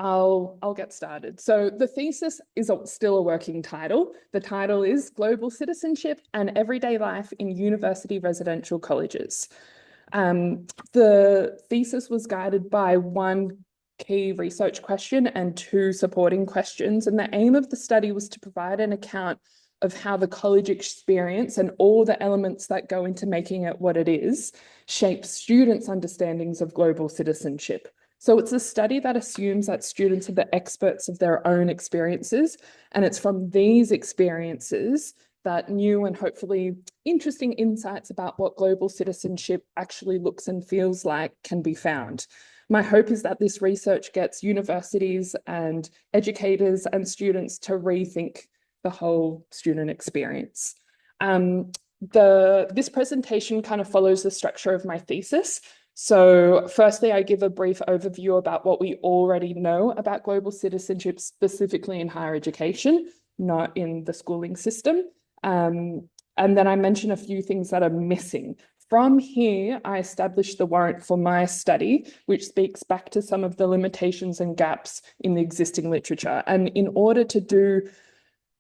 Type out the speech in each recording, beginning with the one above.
I'll get started. So the thesis is still a working title. The title is Global Citizenship and Everyday Life in University Residential Colleges. The thesis was guided by one key research question and two supporting questions. And the aim of the study was to provide an account of how the college experience and all the elements that go into making it what it is shape students' understandings of global citizenship. So it's a study that assumes that students are the experts of their own experiences, and it's from these experiences that new and hopefully interesting insights about what global citizenship actually looks and feels like can be found. My hope is that this research gets universities and educators and students to rethink the whole student experience. This presentation kind of follows the structure of my thesis. So firstly, I give a brief overview about what we already know about global citizenship, specifically in higher education, not in the schooling system. And then I mention a few things that are missing. From here, I established the warrant for my study, which speaks back to some of the limitations and gaps in the existing literature. And in order to do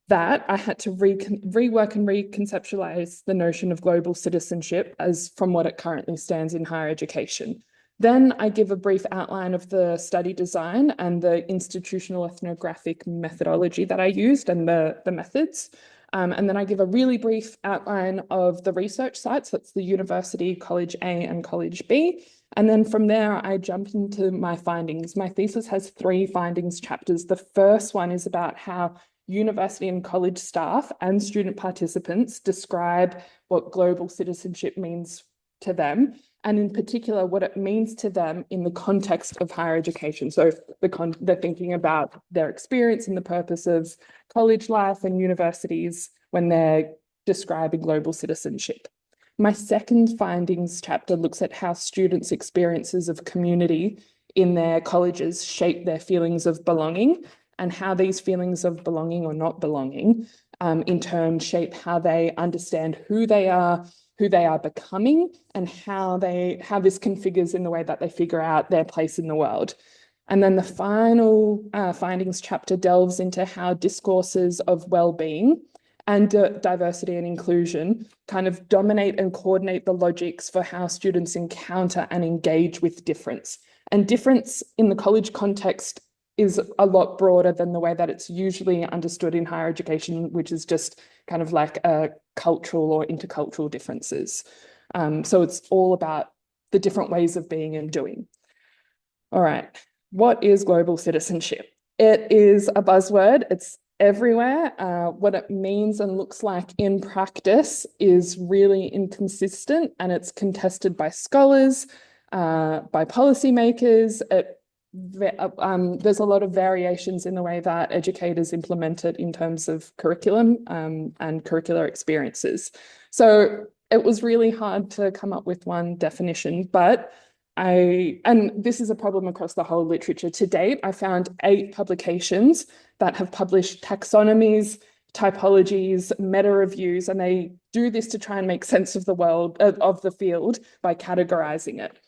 that, I had to rework and reconceptualize the notion of global citizenship as from what it currently stands in higher education. Then I give a brief outline of the study design and the institutional ethnographic methodology that I used and the methods. And then I give a really brief outline of the research sites. That's the University, College A and College B. And then from there, I jump into my findings. My thesis has 3 findings chapters. The first one is about how university and college staff and student participants describe what global citizenship means to them, and in particular, what it means to them in the context of higher education. So they're thinking about their experience and the purpose of college life and universities when they're describing global citizenship. My second findings chapter looks at how students' experiences of community in their colleges shape their feelings of belonging, and how these feelings of belonging or not belonging in turn shape how they understand who they are becoming, and how this configures in the way that they figure out their place in the world. And then the final findings chapter delves into how discourses of well-being and diversity and inclusion kind of dominate and coordinate the logics for how students encounter and engage with difference. And difference in the college context is a lot broader than the way that it's usually understood in higher education, which is just kind of like cultural or intercultural differences. So it's all about the different ways of being and doing. All right, what is global citizenship? It is a buzzword. It's everywhere. What it means and looks like in practice is really inconsistent, and it's contested by scholars, by policymakers. There's a lot of variations in the way that educators implement it in terms of curriculum and curricular experiences. So it was really hard to come up with one definition, but and this is a problem across the whole literature. To date, I found 8 publications that have published taxonomies, typologies, meta reviews, and they do this to try and make sense of the world, of the field, by categorizing it.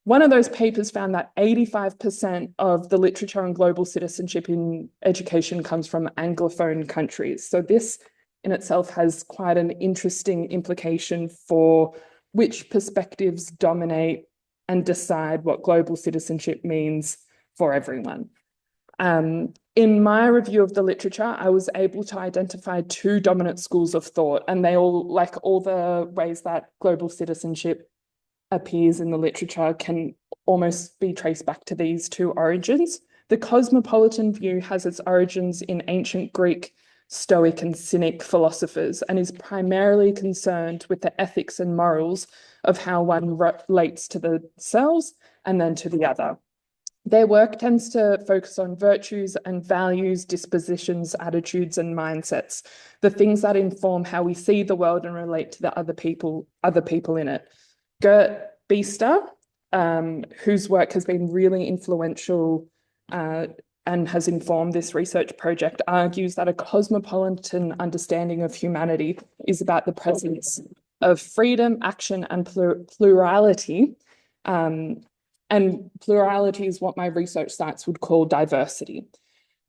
One of those papers found that 85% of the literature on global citizenship in education comes from Anglophone countries. So this in itself has quite an interesting implication for which perspectives dominate and decide what global citizenship means for everyone. In my review of the literature, I was able to identify 2 dominant schools of thought, and they all, like all the ways that global citizenship appears in the literature, can almost be traced back to these 2 origins. The cosmopolitan view has its origins in ancient Greek, Stoic and Cynic philosophers, and is primarily concerned with the ethics and morals of how one relates to themselves and then to the other. Their work tends to focus on virtues and values, dispositions, attitudes, and mindsets, the things that inform how we see the world and relate to the other people in it. Gert Biester, whose work has been really influential and has informed this research project, argues that a cosmopolitan understanding of humanity is about the presence of freedom, action, and plurality And plurality is what my research sites would call diversity.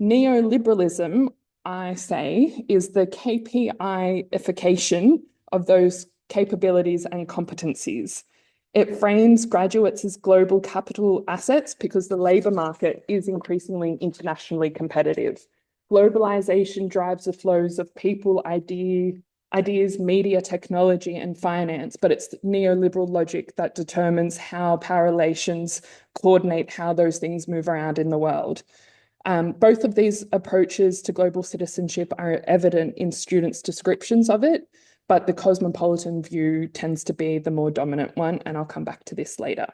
Neoliberalism, I say, is the KPI-ification of those capabilities and competencies. It frames graduates as global capital assets because the labour market is increasingly internationally competitive. Globalization drives the flows of people, ideas, media, technology, and finance, but it's neoliberal logic that determines how power relations coordinate how those things move around in the world. Both of these approaches to global citizenship are evident in students' descriptions of it, but the cosmopolitan view tends to be the more dominant one, and I'll come back to this later.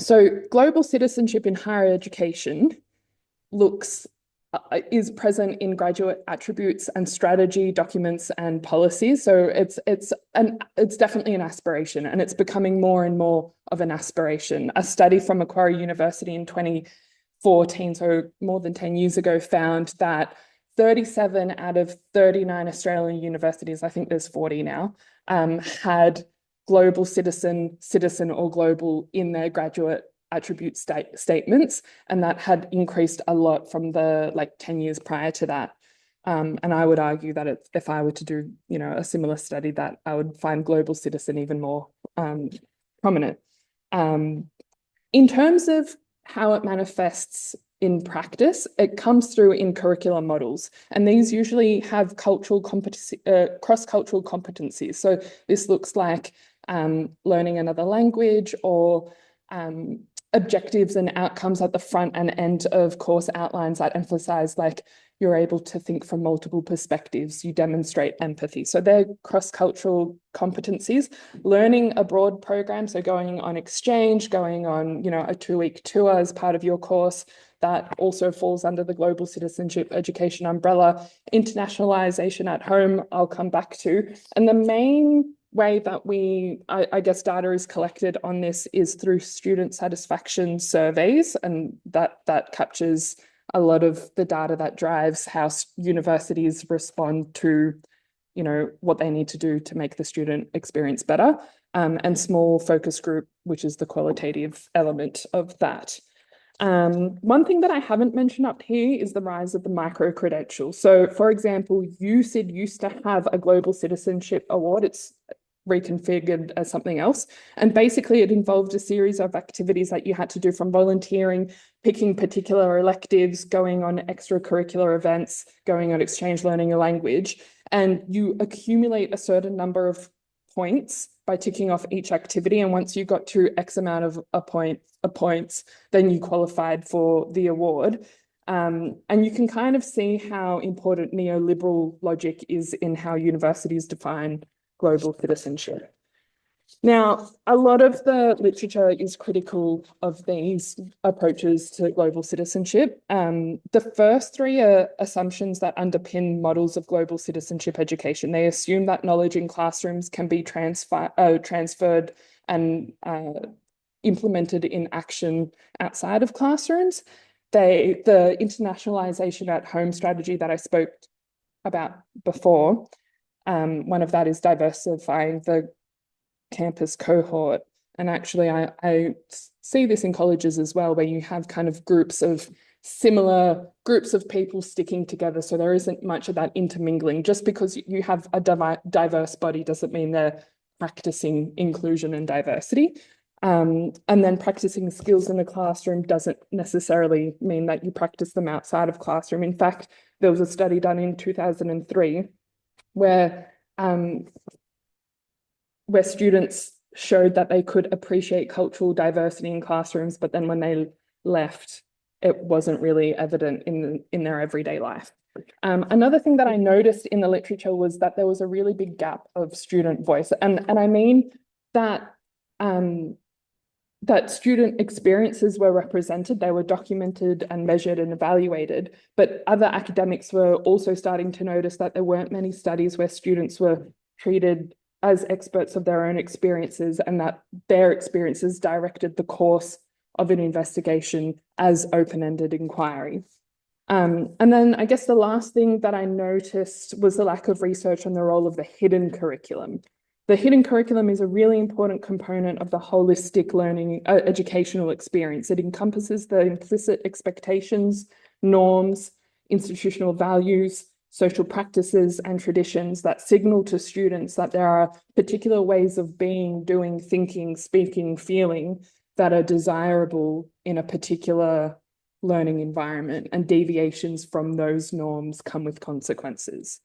So global citizenship in higher education is present in graduate attributes and strategy documents and policies. So it's definitely an aspiration, and it's becoming more and more of an aspiration. A study from Macquarie University in 2014, so more than 10 years ago, found that 37 out of 39 Australian universities, I think there's 40 now, had global citizen or global in their graduate attribute statements, and that had increased a lot from the 10 years prior to that. And I would argue that if I were to do a similar study, that I would find global citizen even more prominent. In terms of how it manifests in practice, it comes through in curriculum models, and these usually have cross-cultural competencies. So this looks like learning another language, or objectives and outcomes at the front and end of course outlines that emphasize you're able to think from multiple perspectives, you demonstrate empathy. So they're cross-cultural competencies. Learning abroad program, so going on exchange, going on a 2-week tour as part of your course, that also falls under the global citizenship education umbrella. Internationalization at home, I'll come back to. And the main way that I guess data is collected on this is through student satisfaction surveys, and that captures a lot of the data that drives how universities respond to what they need to do to make the student experience better, and small focus group, which is the qualitative element of that. One thing that I haven't mentioned up here is the rise of the micro-credential. So, for example, UCID used to have a Global Citizenship Award. It's reconfigured as something else. And basically it involved a series of activities that you had to do, from volunteering, picking particular electives, going on extracurricular events, going on exchange, learning a language. And you accumulate a certain number of points by ticking off each activity. And once you got to X amount of points, then you qualified for the award. And you can kind of see how important neoliberal logic is in how universities define global citizenship. Now, a lot of the literature is critical of these approaches to global citizenship. The first three are assumptions that underpin models of global citizenship education. They assume that knowledge in classrooms can be transferred and implemented in action outside of classrooms. The internationalization at home strategy that I spoke about before, one of that is diversifying the campus cohort. And actually, I see this in colleges as well, where you have kind of similar groups of people sticking together. So there isn't much of that intermingling. Just because you have a diverse body doesn't mean they're practicing inclusion and diversity. And then practicing skills in the classroom doesn't necessarily mean that you practice them outside of classroom. In fact, there was a study done in 2003 where students showed that they could appreciate cultural diversity in classrooms, but then when they left, it wasn't really evident in their everyday life. Another thing that I noticed in the literature was that there was a really big gap of student voice. And I mean that that student experiences were represented, they were documented and measured and evaluated, but other academics were also starting to notice that there weren't many studies where students were treated as experts of their own experiences, and that their experiences directed the course of an investigation as open-ended inquiry. And then I guess the last thing that I noticed was the lack of research on the role of the hidden curriculum. The hidden curriculum is a really important component of the holistic learning educational experience. It encompasses the implicit expectations, norms, institutional values, social practices, and traditions that signal to students that there are particular ways of being, doing, thinking, speaking, feeling that are desirable in a particular learning environment, and deviations from those norms come with consequences.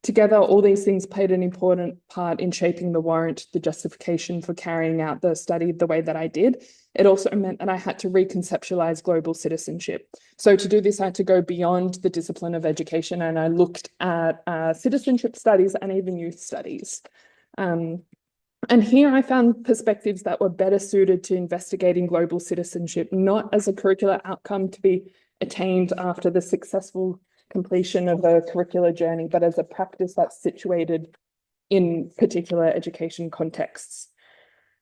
Together, all these things played an important part in shaping the warrant, the justification for carrying out the study the way that I did. It also meant that I had to reconceptualize global citizenship. So to do this, I had to go beyond the discipline of education, and I looked at citizenship studies and even youth studies. And here I found perspectives that were better suited to investigating global citizenship, not as a curricular outcome to be attained after the successful completion of a curricular journey, but as a practice that's situated in particular education contexts.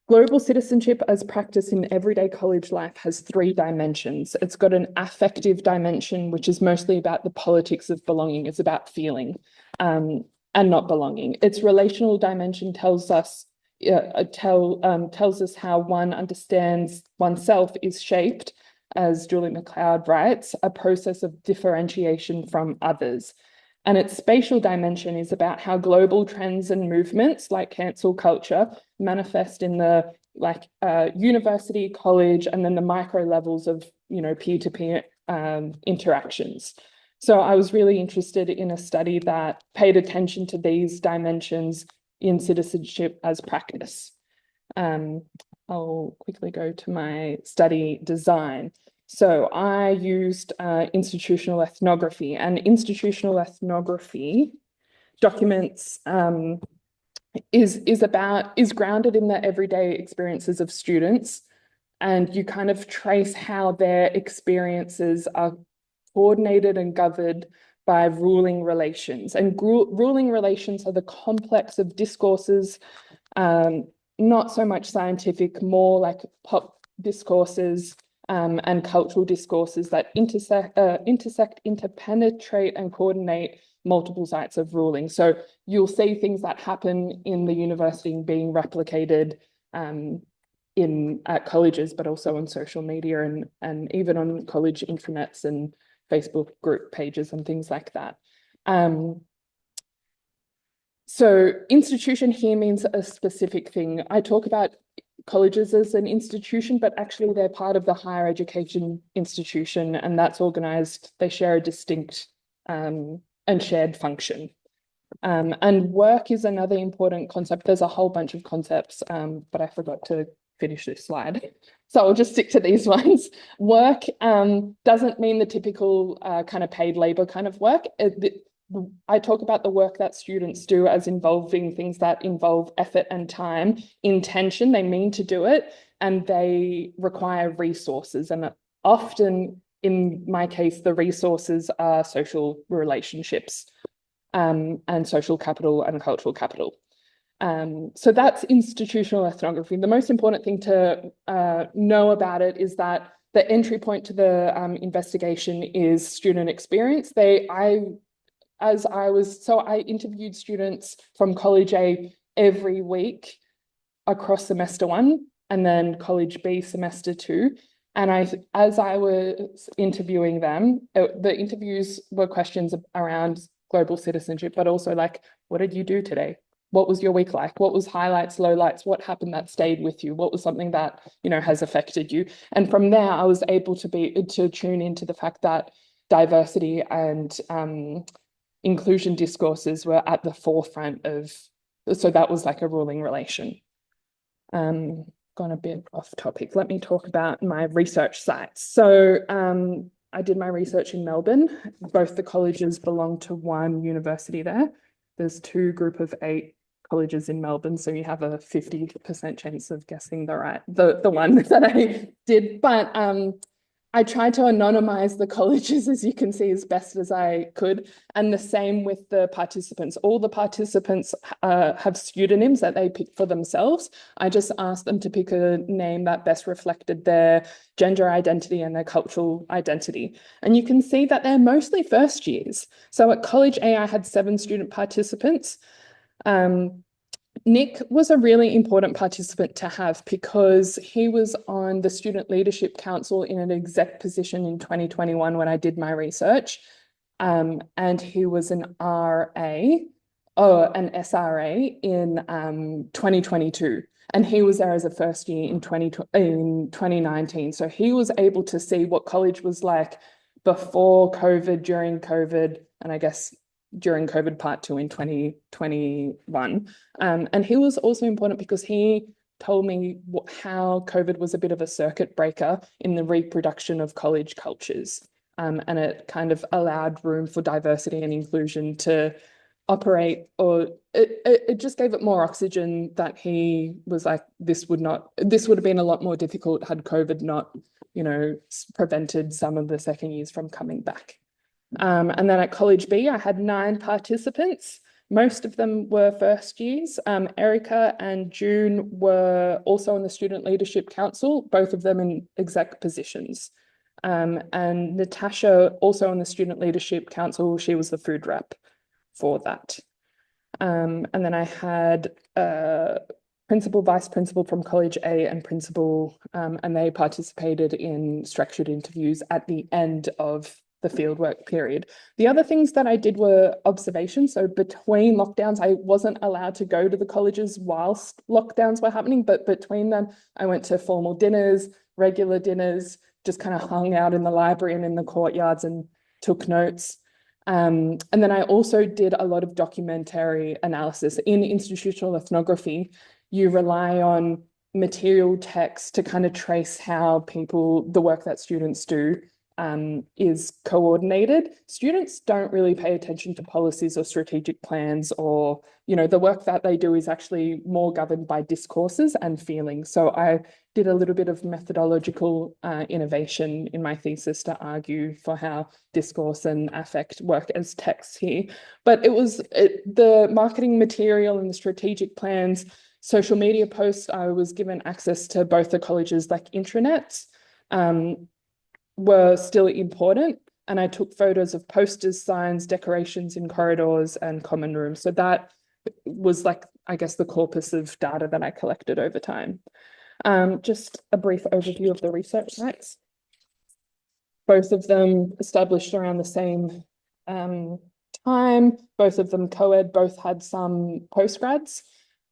Global citizenship as practice in everyday college life has three dimensions. It's got an affective dimension, which is mostly about the politics of belonging. It's about feeling and not belonging. Its relational dimension tells us how one understands oneself is shaped, as Julie McLeod writes, a process of differentiation from others. And its spatial dimension is about how global trends and movements like cancel culture manifest in the university, college, and then the micro levels of peer-to-peer interactions. So I was really interested in a study that paid attention to these dimensions in citizenship as practice. I'll quickly go to my study design. So I used institutional ethnography, and institutional ethnography documents is grounded in the everyday experiences of students, and you kind of trace how their experiences are coordinated and governed by ruling relations. And ruling relations are the complex of discourses, not so much scientific, more like pop discourses and cultural discourses that intersect, interpenetrate, and coordinate multiple sites of ruling. So you'll see things that happen in the university being replicated at colleges, but also on social media and even on college intranets and Facebook group pages and things like that. So institution here means a specific thing. I talk about colleges as an institution, but actually they're part of the higher education institution, and that's organized. They share a distinct and shared function. And work is another important concept. There's a whole bunch of concepts, but I forgot to finish this slide. So I'll just stick to these ones. Work doesn't mean the typical kind of paid labor kind of work. I talk about the work that students do as involving things that involve effort and time, intention, they mean to do it, and they require resources. And often, in my case, the resources are social relationships and social capital and cultural capital. So that's institutional ethnography. The most important thing to know about it is that the entry point to the investigation is student experience. I interviewed students from College A every week across semester 1 and then College B semester 2. And as I was interviewing them, the interviews were questions around global citizenship, but also like, what did you do today? What was your week like? What was highlights, lowlights? What happened that stayed with you? What was something that, has affected you? And from there, I was able to tune into the fact that diversity and inclusion discourses were at the forefront of, so that was like a ruling relation. Gone a bit off topic. Let me talk about my research sites. So I did my research in Melbourne. Both the colleges belong to one university there. There's 2 group of 8 colleges in Melbourne, so you have a 50% chance of guessing the one that I did. But I tried to anonymize the colleges, as you can see, as best as I could. And the same with the participants. All the participants have pseudonyms that they pick for themselves. I just asked them to pick a name that best reflected their gender identity and their cultural identity. And you can see that they're mostly first years. So at College A, I had 7 student participants. Nick was a really important participant to have because he was on the Student Leadership Council in an exec position in 2021 when I did my research. And he was an SRA in 2022. And he was there as a first year in 2019. So he was able to see what college was like before COVID, during COVID, and I guess during COVID part two in 2021. And he was also important because he told me how COVID was a bit of a circuit breaker in the reproduction of college cultures. And it kind of allowed room for diversity and inclusion to operate, or it just gave it more oxygen, that he was like, this would have been a lot more difficult had COVID not, prevented some of the second years from coming back. And then at College B, I had 9 participants. Most of them were first years. Erica and June were also on the Student Leadership Council, both of them in exec positions. And Natasha, also on the Student Leadership Council, she was the food rep for that. And then I had principal, vice principal from College A and principal, and they participated in structured interviews at the end of the fieldwork period. The other things that I did were observations. So between lockdowns, I wasn't allowed to go to the colleges whilst lockdowns were happening, but between them, I went to formal dinners, regular dinners, just kind of hung out in the library and in the courtyards and took notes. And then I also did a lot of documentary analysis. In institutional ethnography, you rely on material text to kind of trace how the work that students do is coordinated. Students don't really pay attention to policies or strategic plans, or, the work that they do is actually more governed by discourses and feelings. So I did a little bit of methodological innovation in my thesis to argue for how discourse and affect work as texts here. But the marketing material and the strategic plans, social media posts, I was given access to both the college's intranets, were still important. And I took photos of posters, signs, decorations in corridors and common rooms. So that was I guess, the corpus of data that I collected over time. Just a brief overview of the research sites. Both of them established around the same time, both of them co-ed, both had some postgrads.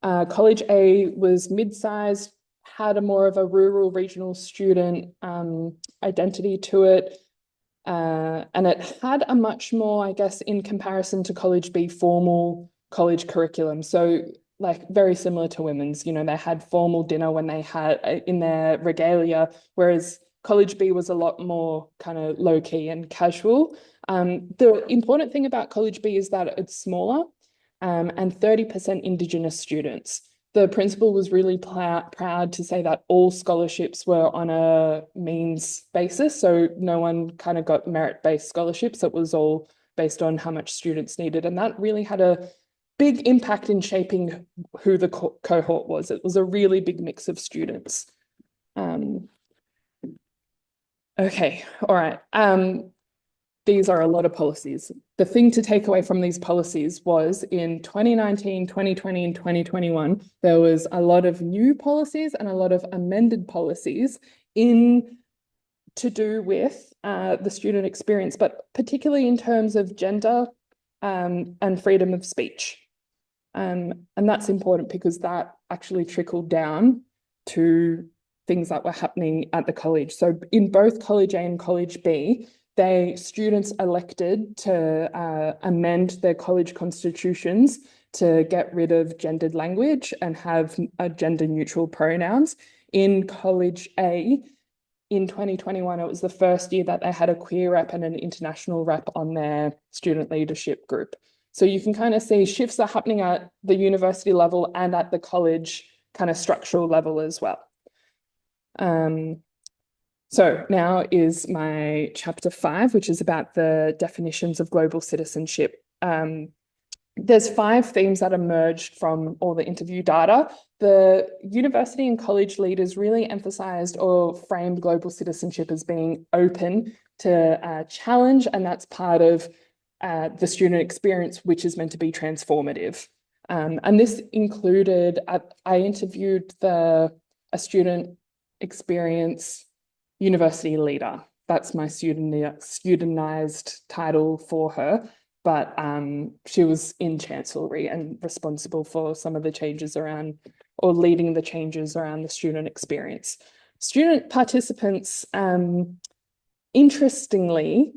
College A was mid-sized, had a more of a rural regional student identity to it. And it had a much more, I guess, in comparison to College B, formal college curriculum. So very similar to women's, they had formal dinner when they had in their regalia, whereas College B was a lot more kind of low key and casual. The important thing about College B is that it's smaller and 30% Indigenous students. The principal was really proud to say that all scholarships were on a means basis. So no one kind of got merit-based scholarships. It was all based on how much students needed. And that really had a big impact in shaping who the cohort was. It was a really big mix of students. Okay, all right. These are a lot of policies. The thing to take away from these policies was in 2019, 2020, and 2021, there was a lot of new policies and a lot of amended policies to do with the student experience, but particularly in terms of gender and freedom of speech. And that's important because that actually trickled down to things that were happening at the college. So in both College A and College B, students elected to amend their college constitutions to get rid of gendered language and have gender neutral pronouns. In College A, in 2021, it was the first year that they had a queer rep and an international rep on their student leadership group. So you can kind of see shifts are happening at the university level and at the college kind of structural level as well. So now is my chapter 5, which is about the definitions of global citizenship. There's 5 themes that emerged from all the interview data. The university and college leaders really emphasized or framed global citizenship as being open to challenge, and that's part of the student experience, which is meant to be transformative. And this included, I interviewed a student experience university leader. That's my studentized title for her. But she was in Chancellery and responsible for some of the changes around, or leading the changes around the student experience. Student participants, interestingly,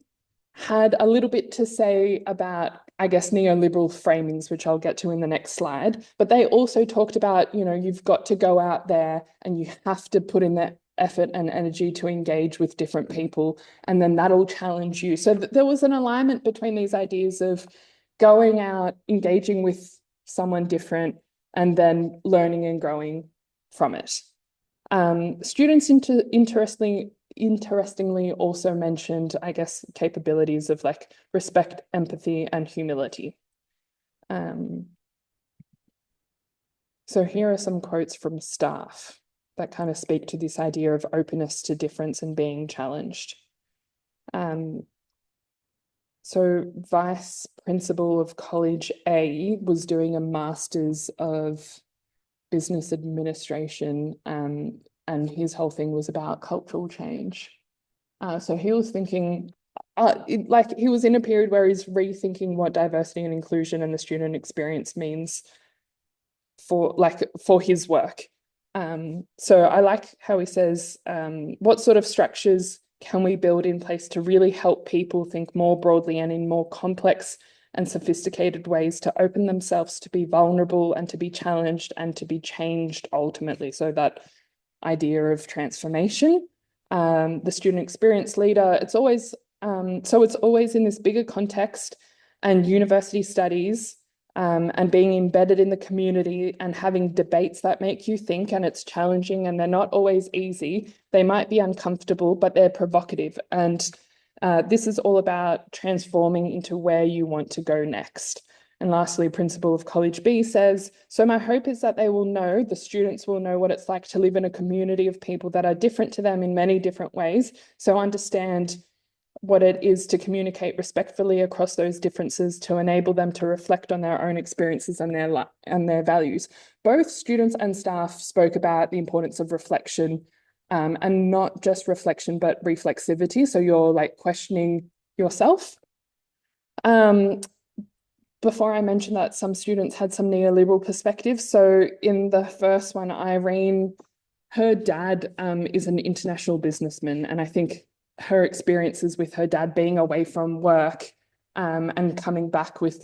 had a little bit to say about, I guess, neoliberal framings, which I'll get to in the next slide. But they also talked about, you've got to go out there and you have to put in that effort and energy to engage with different people, and then that'll challenge you. So there was an alignment between these ideas of going out, engaging with someone different, and then learning and growing from it. Students interestingly also mentioned, I guess, capabilities of like respect, empathy, and humility. So here are some quotes from staff that kind of speak to this idea of openness to difference and being challenged. So vice principal of College A was doing a master's of business administration, and his whole thing was about cultural change. So he was thinking, like he was in a period where he's rethinking what diversity and inclusion and the student experience means for his work. So I like how he says, what sort of structures can we build in place to really help people think more broadly and in more complex and sophisticated ways to open themselves to be vulnerable and to be challenged and to be changed ultimately. So that idea of transformation. The student experience leader, it's always in this bigger context and university studies, and being embedded in the community and having debates that make you think, and it's challenging and they're not always easy. They might be uncomfortable, but they're provocative. And this is all about transforming into where you want to go next. And lastly, principal of College B says, so my hope is that the students will know what it's like to live in a community of people that are different to them in many different ways. So understand what it is to communicate respectfully across those differences to enable them to reflect on their own experiences and their values. Both students and staff spoke about the importance of reflection, and not just reflection, but reflexivity. So you're like questioning yourself. Before I mentioned that some students had some neoliberal perspectives. So in the first one, Irene, her dad is an international businessman, and I think her experiences with her dad being away from work, and coming back with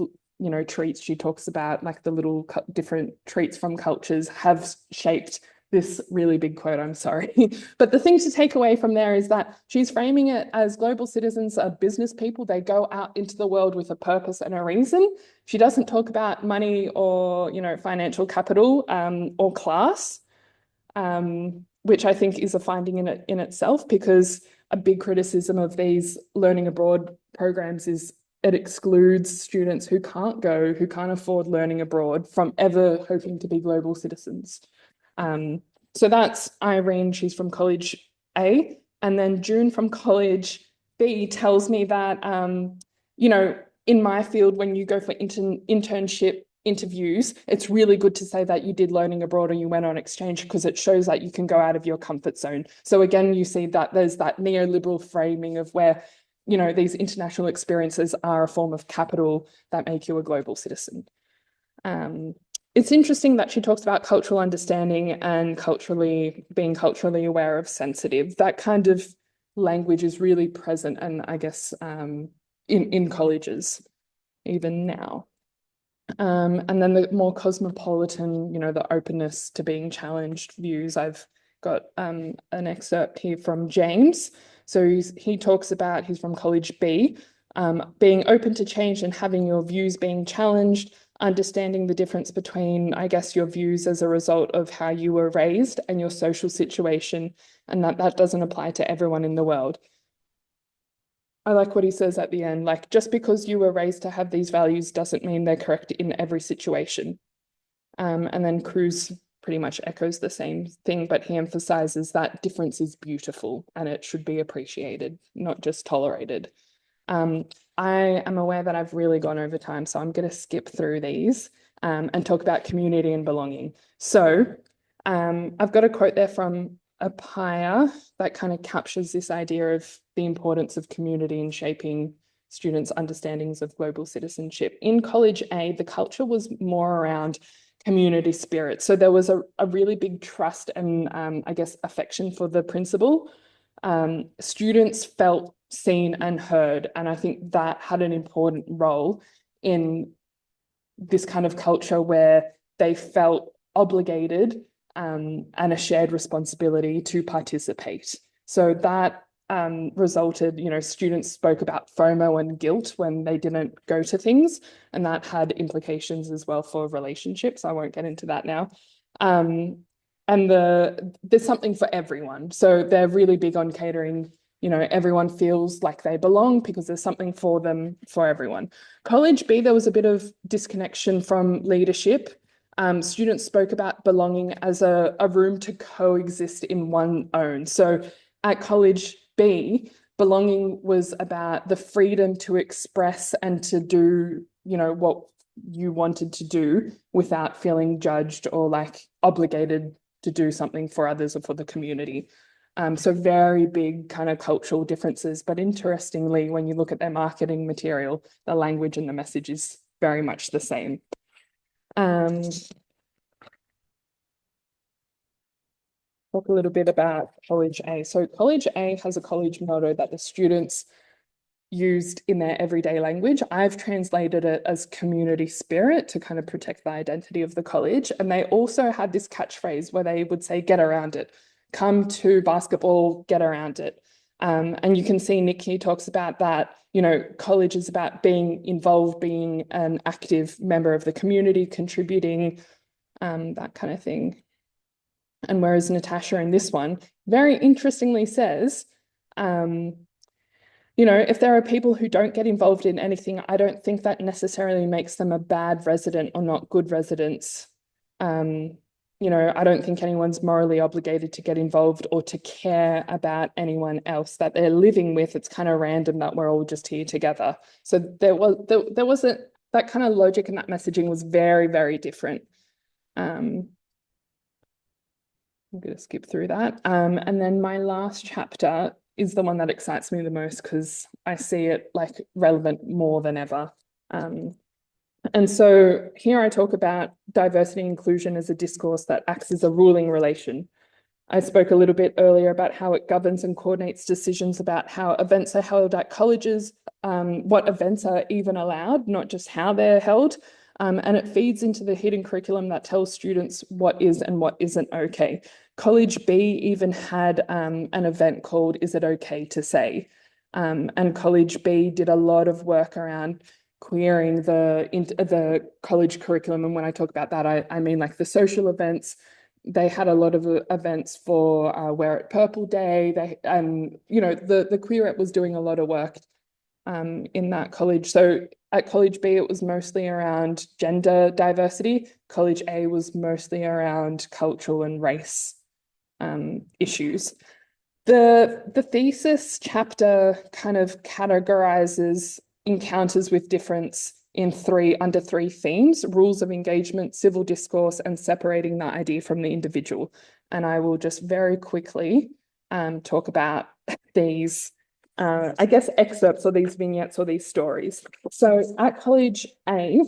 treats, she talks about like the little different treats from cultures, have shaped this really big quote, I'm sorry. But the thing to take away from there is that she's framing it as global citizens are business people. They go out into the world with a purpose and a reason. She doesn't talk about money or, financial capital, or class, which I think is a finding in itself, because a big criticism of these learning abroad programs is it excludes students who can't afford learning abroad from ever hoping to be global citizens. So that's Irene, she's from College A. And then June from College B tells me that, in my field, when you go for internship interviews, it's really good to say that you did learning abroad or you went on exchange, because it shows that you can go out of your comfort zone. So again, you see that there's that neoliberal framing of where, these international experiences are a form of capital that make you a global citizen. It's interesting that she talks about cultural understanding and being culturally aware of sensitive. That kind of language is really present, and I guess in colleges even now. And then the more cosmopolitan, the openness to being challenged views. I've got an excerpt here from James. So he talks about, he's from College B, being open to change and having your views being challenged, understanding the difference between, I guess, your views as a result of how you were raised and your social situation, and that doesn't apply to everyone in the world. I like what he says at the end, like, just because you were raised to have these values doesn't mean they're correct in every situation. And then Cruz pretty much echoes the same thing, but he emphasizes that difference is beautiful and it should be appreciated, not just tolerated. I am aware that I've really gone over time, so I'm going to skip through these. and talk about community and belonging. So I've got a quote there from Appiah that kind of captures this idea of the importance of community in shaping students' understandings of global citizenship. In College A, the culture was more around community spirit. So there was a really big trust and I guess affection for the principal. Students felt seen and heard, and I think that had an important role in this kind of culture where they felt obligated and a shared responsibility to participate. So that resulted, students spoke about FOMO and guilt when they didn't go to things, and that had implications as well for relationships. I won't get into that now. And there's something for everyone. So they're really big on catering, everyone feels like they belong because there's something for them, for everyone. College B, there was a bit of disconnection from leadership. Students spoke about belonging as a room to coexist in one own. So at College B, belonging was about the freedom to express and to do, what you wanted to do without feeling judged or like obligated to do something for others or for the community. So very big kind of cultural differences. But interestingly, when you look at their marketing material, the language and the message is very much the same. Talk a little bit about College A. So College A has a college motto that the students used in their everyday language. I've translated it as community spirit to kind of protect the identity of the college. And they also had this catchphrase where they would say, get around it. Come to basketball, get around it. And you can see Nikki talks about that, college is about being involved, being an active member of the community, contributing, that kind of thing. And whereas Natasha in this one very interestingly says, if there are people who don't get involved in anything, I don't think that necessarily makes them a bad resident or not good residents. I don't think anyone's morally obligated to get involved or to care about anyone else that they're living with. It's kind of random that we're all just here together. So there wasn't that kind of logic, and that messaging was very, very different. I'm going to skip through that. And then my last chapter is the one that excites me the most because I see it like relevant more than ever. And so here I talk about diversity and inclusion as a discourse that acts as a ruling relation. I spoke a little bit earlier about how it governs and coordinates decisions about how events are held at colleges, what events are even allowed, not just how they're held. And it feeds into the hidden curriculum that tells students what is and what isn't okay. College B even had an event called Is It Okay to Say? And College B did a lot of work around queering the college curriculum. And when I talk about that, I mean like the social events. They had a lot of events for Wear It Purple Day. The queerette was doing a lot of work in that college. So at College B, it was mostly around gender diversity. College A was mostly around cultural and race issues. The thesis chapter kind of categorizes encounters with difference in under three themes: rules of engagement, civil discourse, and separating the idea from the individual. And I will just very quickly talk about these, I guess, excerpts or these vignettes or these stories. So at College A,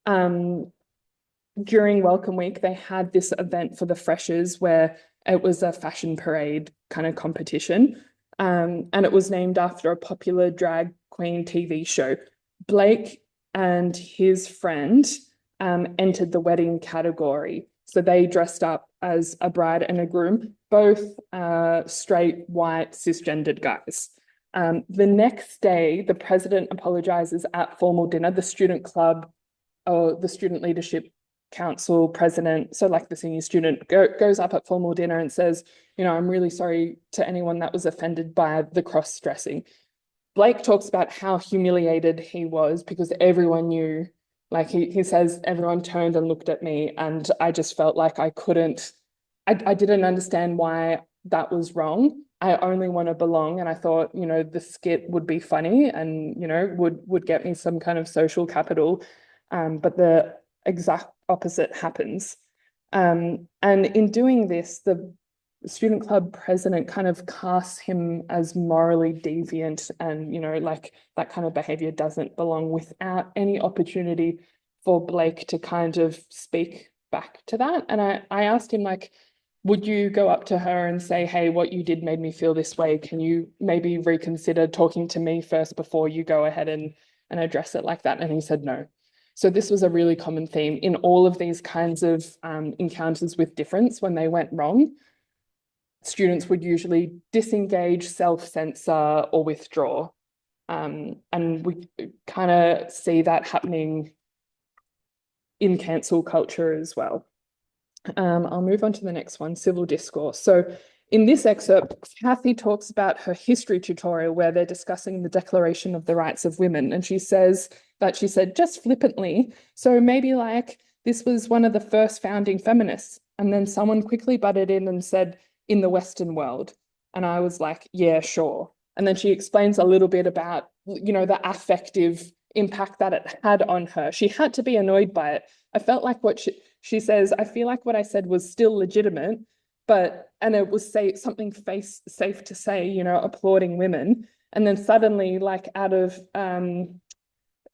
during Welcome Week, they had this event for the freshers where it was a fashion parade kind of competition. And it was named after a popular drag queen TV show. Blake and his friend entered the wedding category. So they dressed up as a bride and a groom, both straight, white, cisgendered guys. The next day, the president apologizes at formal dinner. The student club or the student leadership council president, so like the senior student, goes up at formal dinner and says, I'm really sorry to anyone that was offended by the cross-dressing. Blake talks about how humiliated he was because everyone knew, like he says, everyone turned and looked at me and I just felt like I didn't understand why that was wrong. I only want to belong. And I thought, the skit would be funny and, would get me some kind of social capital. But exact opposite happens. And in doing this, the student club president kind of casts him as morally deviant and, like that kind of behavior doesn't belong, without any opportunity for Blake to kind of speak back to that. And I asked him, like, would you go up to her and say, hey, what you did made me feel this way. Can you maybe reconsider talking to me first before you go ahead and address it like that? And he said no. So this was a really common theme in all of these kinds of encounters with difference. When they went wrong, students would usually disengage, self-censor, or withdraw. And we kind of see that happening in cancel culture as well. I'll move on to the next one, civil discourse. So in this excerpt, Kathy talks about her history tutorial where they're discussing the Declaration of the Rights of Women. And she says that she said just flippantly, so maybe like this was one of the first founding feminists. And then someone quickly butted in and said, in the Western world. And I was like, yeah, sure. And then she explains a little bit about, the affective impact that it had on her. She had to be annoyed by it. I felt like what she says, I feel like what I said was still legitimate, and it was something safe to say, applauding women. And then suddenly, like out of,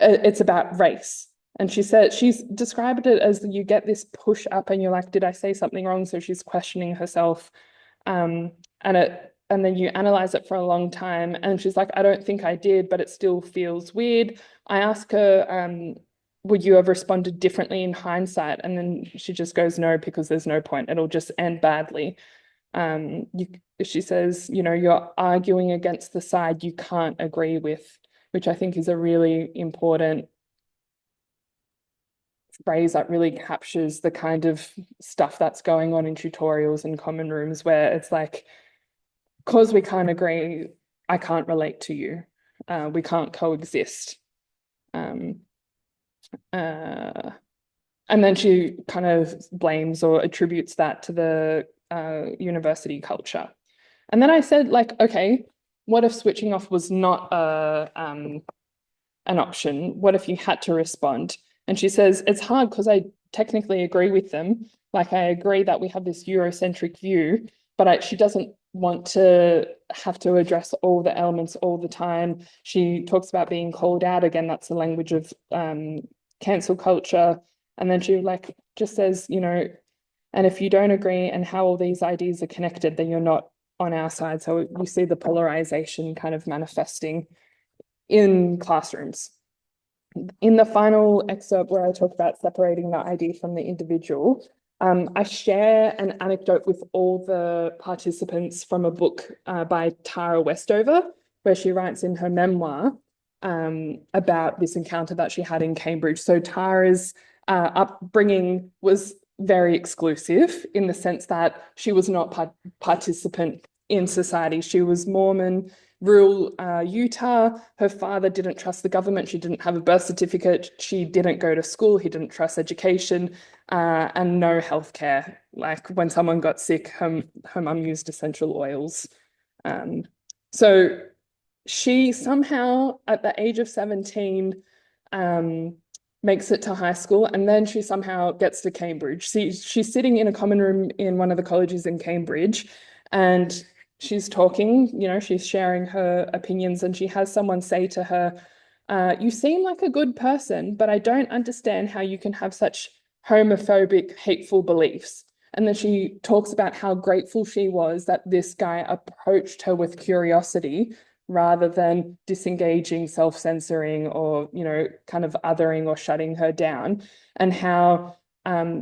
it's about race. And she said, she's described it as you get this push up and you're like, did I say something wrong? So she's questioning herself. And then you analyze it for a long time. And she's like, I don't think I did, but it still feels weird. I ask her, would you have responded differently in hindsight? And then she just goes, no, because there's no point. It'll just end badly. She says, you're arguing against the side you can't agree with, which I think is a really important phrase that really captures the kind of stuff that's going on in tutorials and common rooms, where it's like, because we can't agree, I can't relate to you. We can't coexist. And then she kind of blames or attributes that to the university culture. And then I said, like, okay, what if switching off was not an option? What if you had to respond? And she says, it's hard because I technically agree with them. Like, I agree that we have this Eurocentric view, but she doesn't want to have to address all the elements all the time. She talks about being called out. Again, that's the language of cancel culture. And then she just says, and if you don't agree and how all these ideas are connected, then you're not on our side. So we see the polarization kind of manifesting in classrooms. In the final excerpt where I talk about separating the idea from the individual, I share an anecdote with all the participants from a book by Tara Westover, where she writes in her memoir about this encounter that she had in Cambridge. So Tara's upbringing was very exclusive in the sense that she was not participant in society. She was Mormon, rural Utah. Her father didn't trust the government. She didn't have a birth certificate. She didn't go to school. He didn't trust education, and no healthcare. Like when someone got sick, her mum used essential oils. So she somehow, at the age of 17, makes it to high school, and then she somehow gets to Cambridge. She's sitting in a common room in one of the colleges in Cambridge, and she's talking, she's sharing her opinions, and she has someone say to her, you seem like a good person, but I don't understand how you can have such homophobic, hateful beliefs. And then she talks about how grateful she was that this guy approached her with curiosity rather than disengaging, self-censoring, or, kind of othering or shutting her down, and how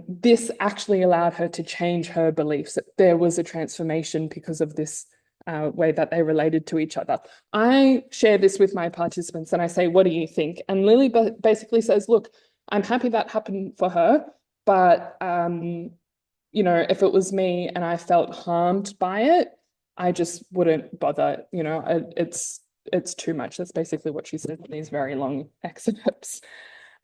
this actually allowed her to change her beliefs. There was a transformation because of this way that they related to each other. I share this with my participants and I say, what do you think? And Lily basically says, look, I'm happy that happened for her, but if it was me and I felt harmed by it, I just wouldn't bother. It's too much. That's basically what she said in these very long excerpts.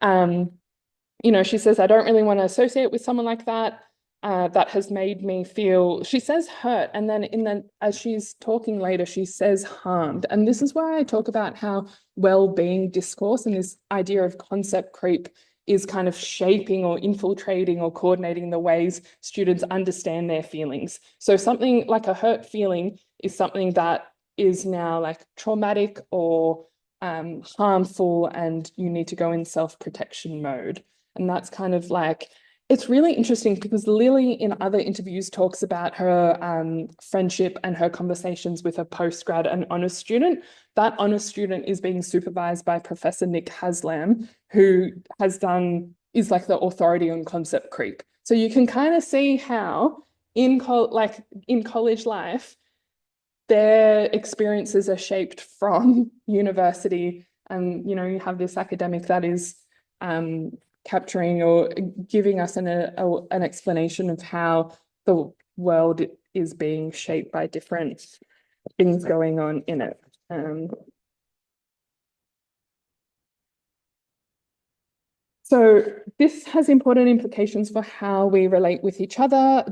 She says, I don't really want to associate with someone like that. That has made me feel, she says hurt. And then as she's talking later, she says harmed. And this is where I talk about how well-being discourse and this idea of concept creep is kind of shaping or infiltrating or coordinating the ways students understand their feelings. So something like a hurt feeling is something that is now like traumatic or harmful, and you need to go in self-protection mode. And that's kind of like, it's really interesting because Lily in other interviews talks about her friendship and her conversations with a postgrad and honours student. That honours student is being supervised by Professor Nick Haslam, who is like the authority on concept creep. So you can kind of see how in college life, their experiences are shaped from university, and you have this academic that is capturing or giving us an explanation of how the world is being shaped by different things going on in it. So this has important implications for how we relate with each other,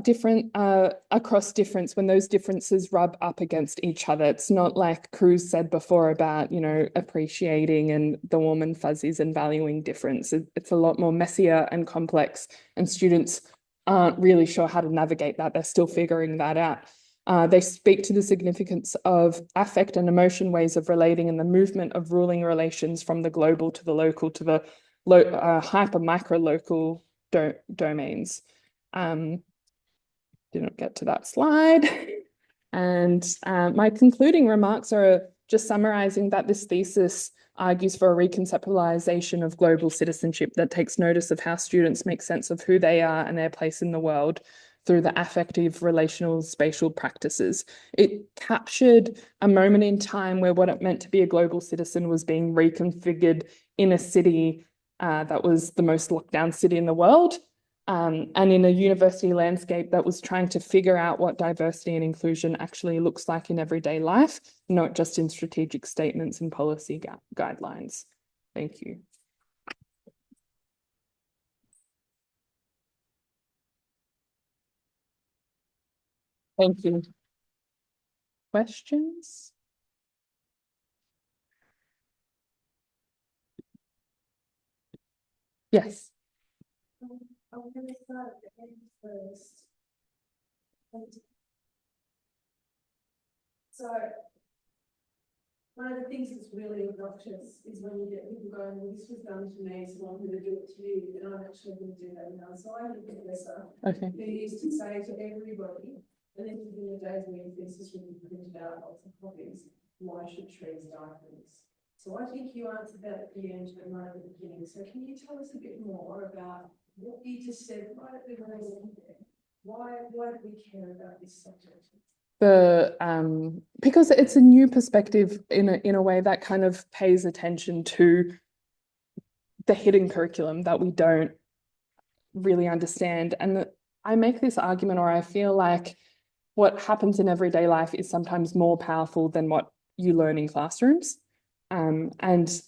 across difference, when those differences rub up against each other. It's not like Cruz said before about, appreciating and the warm and fuzzies and valuing difference. It's a lot more messier and complex, and students aren't really sure how to navigate that. They're still figuring that out. They speak to the significance of affect and emotion ways of relating and the movement of ruling relations from the global to the local to the hyper micro local domains. Didn't get to that slide. And my concluding remarks are just summarizing that this thesis argues for a reconceptualization of global citizenship that takes notice of how students make sense of who they are and their place in the world through the affective, relational, spatial practices. It captured a moment in time where what it meant to be a global citizen was being reconfigured in a city that was the most locked down city in the world, and in a university landscape that was trying to figure out what diversity and inclusion actually looks like in everyday life, not just in strategic statements and policy guidelines. Thank you. Thank you. Questions? Yes. I'm going to start at the end first. So, one of the things that's really obnoxious is when you get people going, well, this was done to me, so I'm going to do it to you, and I'm actually going to do that now. So I have a professor who used to say to everybody, and then within the days when this is really printed out lots of copies, why should trees die, please? So I think you answered that at the end and right at the beginning. So can you tell us a bit more about what you just said right at the beginning? Why do we care about this subject? Because it's a new perspective in a way that kind of pays attention to the hidden curriculum that we don't really understand. And I make this argument, or I feel like what happens in everyday life is sometimes more powerful than what you learn in classrooms. And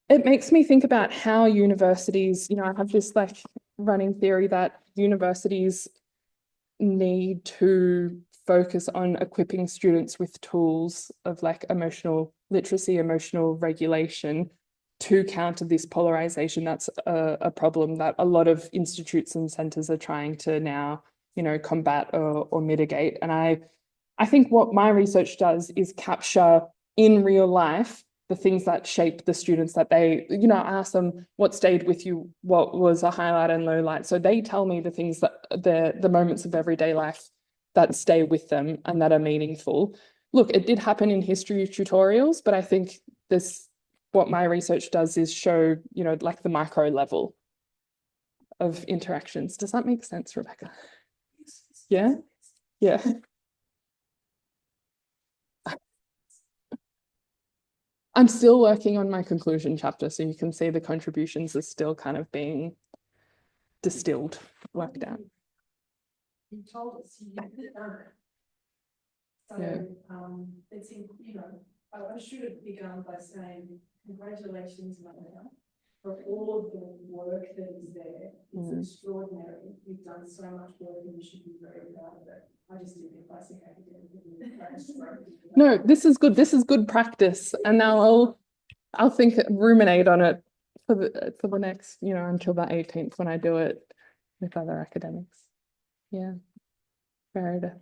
it makes me think about how universities, I have this like running theory that universities need to focus on equipping students with tools of like emotional literacy, emotional regulation to counter this polarization. That's a problem that a lot of institutes and centers are trying to now, combat or mitigate. And I think what my research does is capture in real life the things that shape the students that they, I ask them what stayed with you, what was a highlight and low light. So they tell me the things that the moments of everyday life that stay with them and that are meaningful. Look, it did happen in history tutorials, but I think what my research does is show, like the micro level of interactions. Does that make sense, Rebecca? Yeah? Yeah. I'm still working on my conclusion chapter, so you can see the contributions are still kind of being distilled, worked out. You told us you did it. So it's I should have begun by saying congratulations, Maria, for all of the work that is there. It's extraordinary. You've done so much work and you should be very proud of it. I just did the classic academic. No, this is good. This is good practice. And now I'll ruminate on it for the next, until the 18th when I do it with other academics. Yeah, fair enough.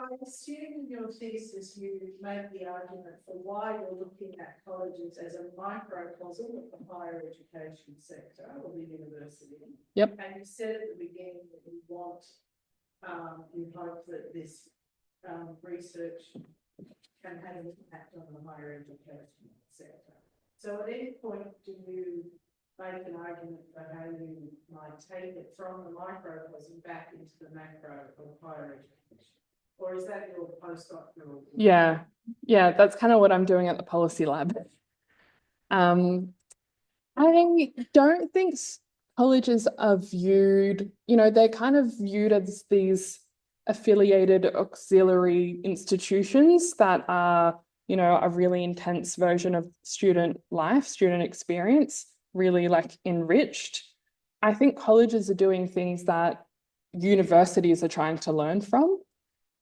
I assume in your thesis you made the argument for why you're looking at colleges as a microcosm of the higher education sector or the university. Yep. And you said at the beginning that you want, you hope that this research can have an impact on the higher education sector. So at any point do you make an argument for how you might take it from the microcosm back into the macro of higher education? Or is that your postdoctoral? Yeah, that's kind of what I'm doing at the policy lab. I don't think colleges are viewed, they're kind of viewed as these affiliated auxiliary institutions that are, a really intense version of student life, student experience, really like enriched. I think colleges are doing things that universities are trying to learn from.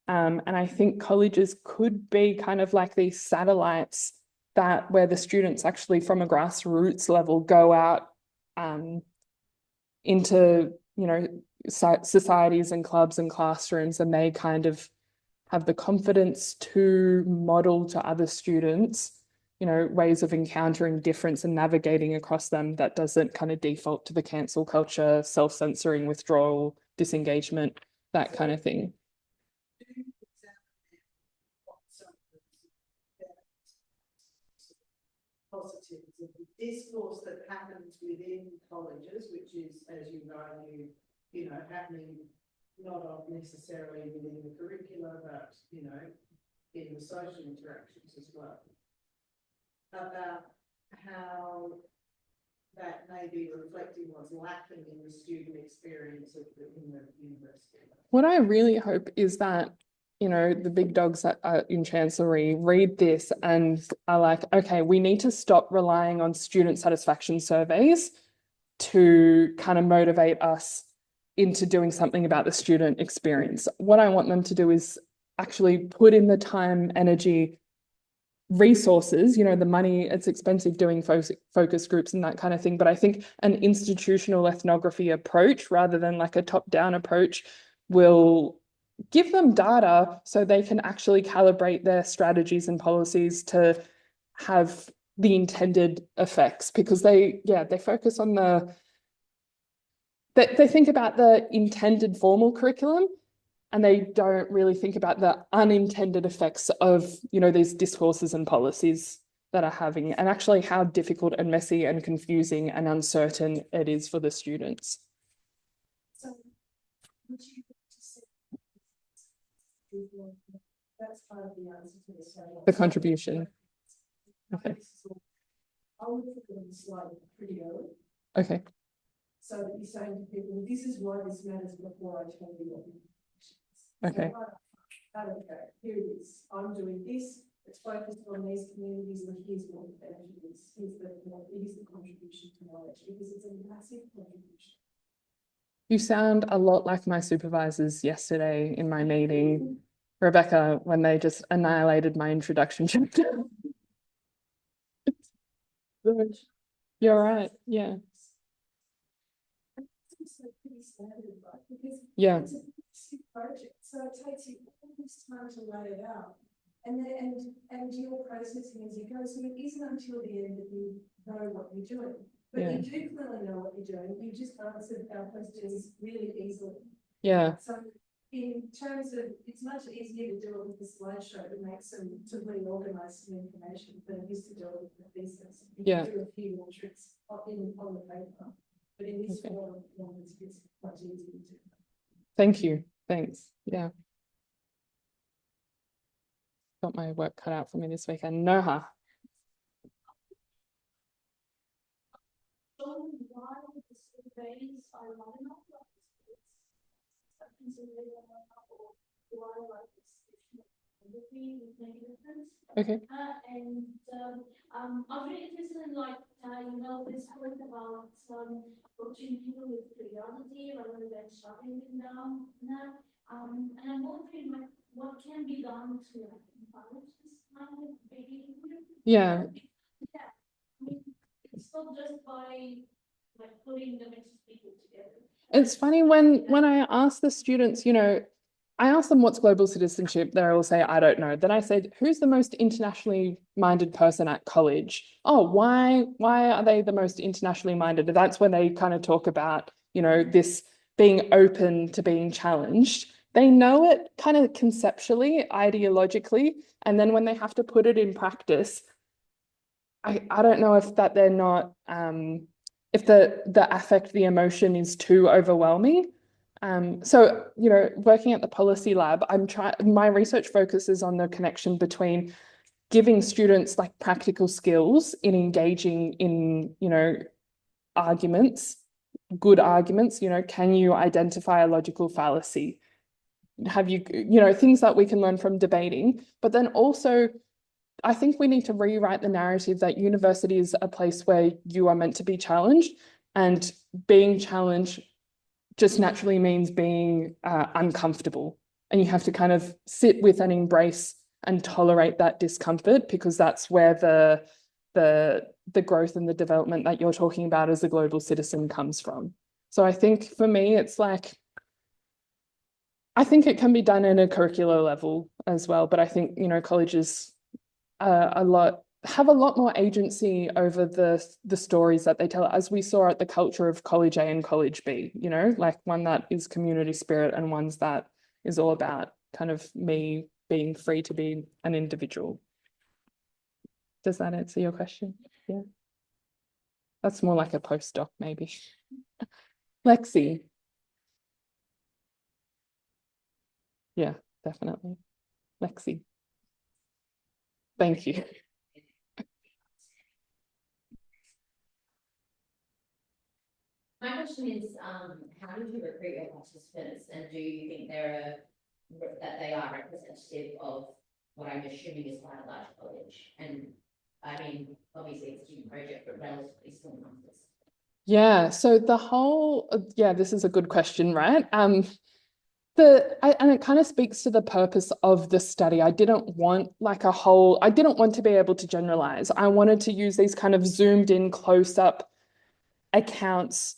And I think colleges could be kind of like these satellites where the students actually from a grassroots level go out into, societies and clubs and classrooms, and they kind of have the confidence to model to other students, ways of encountering difference and navigating across them that doesn't kind of default to the cancel culture, self-censoring, withdrawal, disengagement, that kind of thing. Positives of the discourse that happens within colleges, which is, as you argue, happening not necessarily within the curricula, but in the social interactions as well. About how that may be reflecting what's lacking in the student experience in the university. What I really hope is that the big dogs that are in Chancellery read this and are like, okay, we need to stop relying on student satisfaction surveys to kind of motivate us into doing something about the student experience. What I want them to do is actually put in the time, energy, resources, the money. It's expensive doing focus groups and that kind of thing, but I think an institutional ethnography approach rather than like a top-down approach will give them data so they can actually calibrate their strategies and policies to have the intended effects, because they focus on they think about the intended formal curriculum and they don't really think about the unintended effects of, these discourses and policies that are having, and actually how difficult and messy and confusing and uncertain it is for the students. So would you that's part of the answer to the contribution. Okay. I would put it on the slide pretty early. Okay. So that you're saying to people, this is why this matters before I tell you what the okay. So, okay, here it is. I'm doing this. It's focused on these communities, and here's what the benefit is. Here's the contribution to knowledge, because it's a massive contribution. You sound a lot like my supervisors yesterday in my meeting, Rebecca, when they just annihilated my introduction chapter. You're right, yeah. It's pretty standard, right? Because yeah. It's a big project, so it takes you all this time to lay it out. And you're processing as you go. So it isn't until the end that you know what you're doing. But you do clearly know what you're doing. You just answered our questions really easily. Yeah. So in terms of, it's much easier to do it with the slideshow to reorganize some information than it is to do it with the thesis. You can do a few more tricks on the paper. But in this form, it's much easier to. Thank you. Thanks. Yeah. Got my work cut out for me this weekend. Noha. Okay. I'm really interested in this point about approaching people with curiosity rather than shutting them down now. And I'm wondering what can be done to encourage this kind of behavior? Yeah. or just by like putting the mix of people together? It's funny when I ask the students, I ask them what's global citizenship, they all say, I don't know. Then I said, who's the most internationally minded person at college? Oh, why are they the most internationally minded? That's when they kind of talk about, this being open to being challenged. They know it kind of conceptually, ideologically, and then when they have to put it in practice, I don't know if that they're not if the affect, the emotion is too overwhelming. So, working at the policy lab, my research focuses on the connection between giving students like practical skills in engaging in, arguments, good arguments, can you identify a logical fallacy? Have you, things that we can learn from debating, but then also I think we need to rewrite the narrative that university is a place where you are meant to be challenged, and being challenged just naturally means being uncomfortable. And you have to kind of sit with and embrace and tolerate that discomfort, because that's where the growth and the development that you're talking about as a global citizen comes from. So I think for me, it's like, I think it can be done in a curricular level as well, but I think, colleges have a lot more agency over the stories that they tell, as we saw at the culture of college A and college B, like one that is community spirit and ones that is all about kind of me being free to be an individual. Does that answer your question? Yeah. That's more like a postdoc, maybe. Lexi. Yeah, definitely. Lexi. Thank you. My question is, how did you recruit your participants, and do you think that they are representative of what I'm assuming is quite a large college? And I mean, obviously it's a student project, but relatively small numbers. Yeah, so this is a good question, right? And it kind of speaks to the purpose of the study. I didn't want to be able to generalize. I wanted to use these kind of zoomed in close-up accounts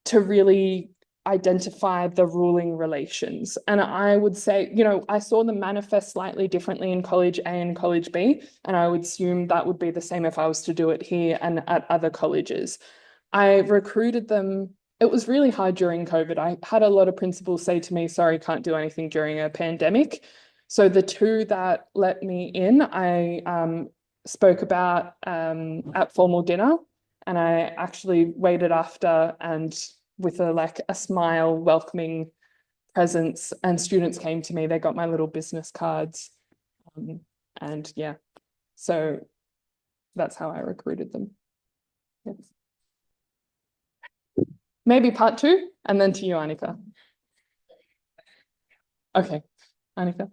to really identify the ruling relations. And I would say, I saw them manifest slightly differently in college A and college B, and I would assume that would be the same if I was to do it here and at other colleges. I recruited them. It was really hard during COVID. I had a lot of principals say to me, sorry, can't do anything during a pandemic. So the two that let me in, I spoke about at formal dinner, and I actually waited after and with a smile, welcoming presence, and students came to me. They got my little business cards. And yeah, so that's how I recruited them. Yes. Maybe part two, and then to you, Annika. Okay, Annika.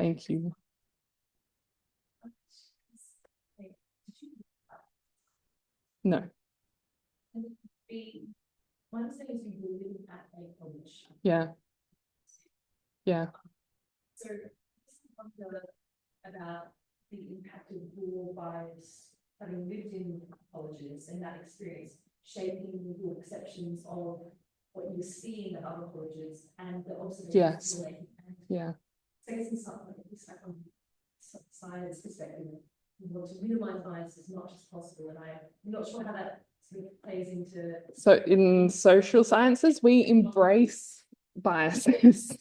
Thank you. No. One of the things you were living at a college. Yeah. Yeah. So this is wonder about the impact of rural bias, having lived in colleges and that experience shaping your perceptions of what you see in other colleges and the observations. Yes. You're making. Yeah. So it's something like this, like from science perspective, we want to minimize bias as much as possible, and I'm not sure how that sort of plays into. So in social sciences, we embrace biases.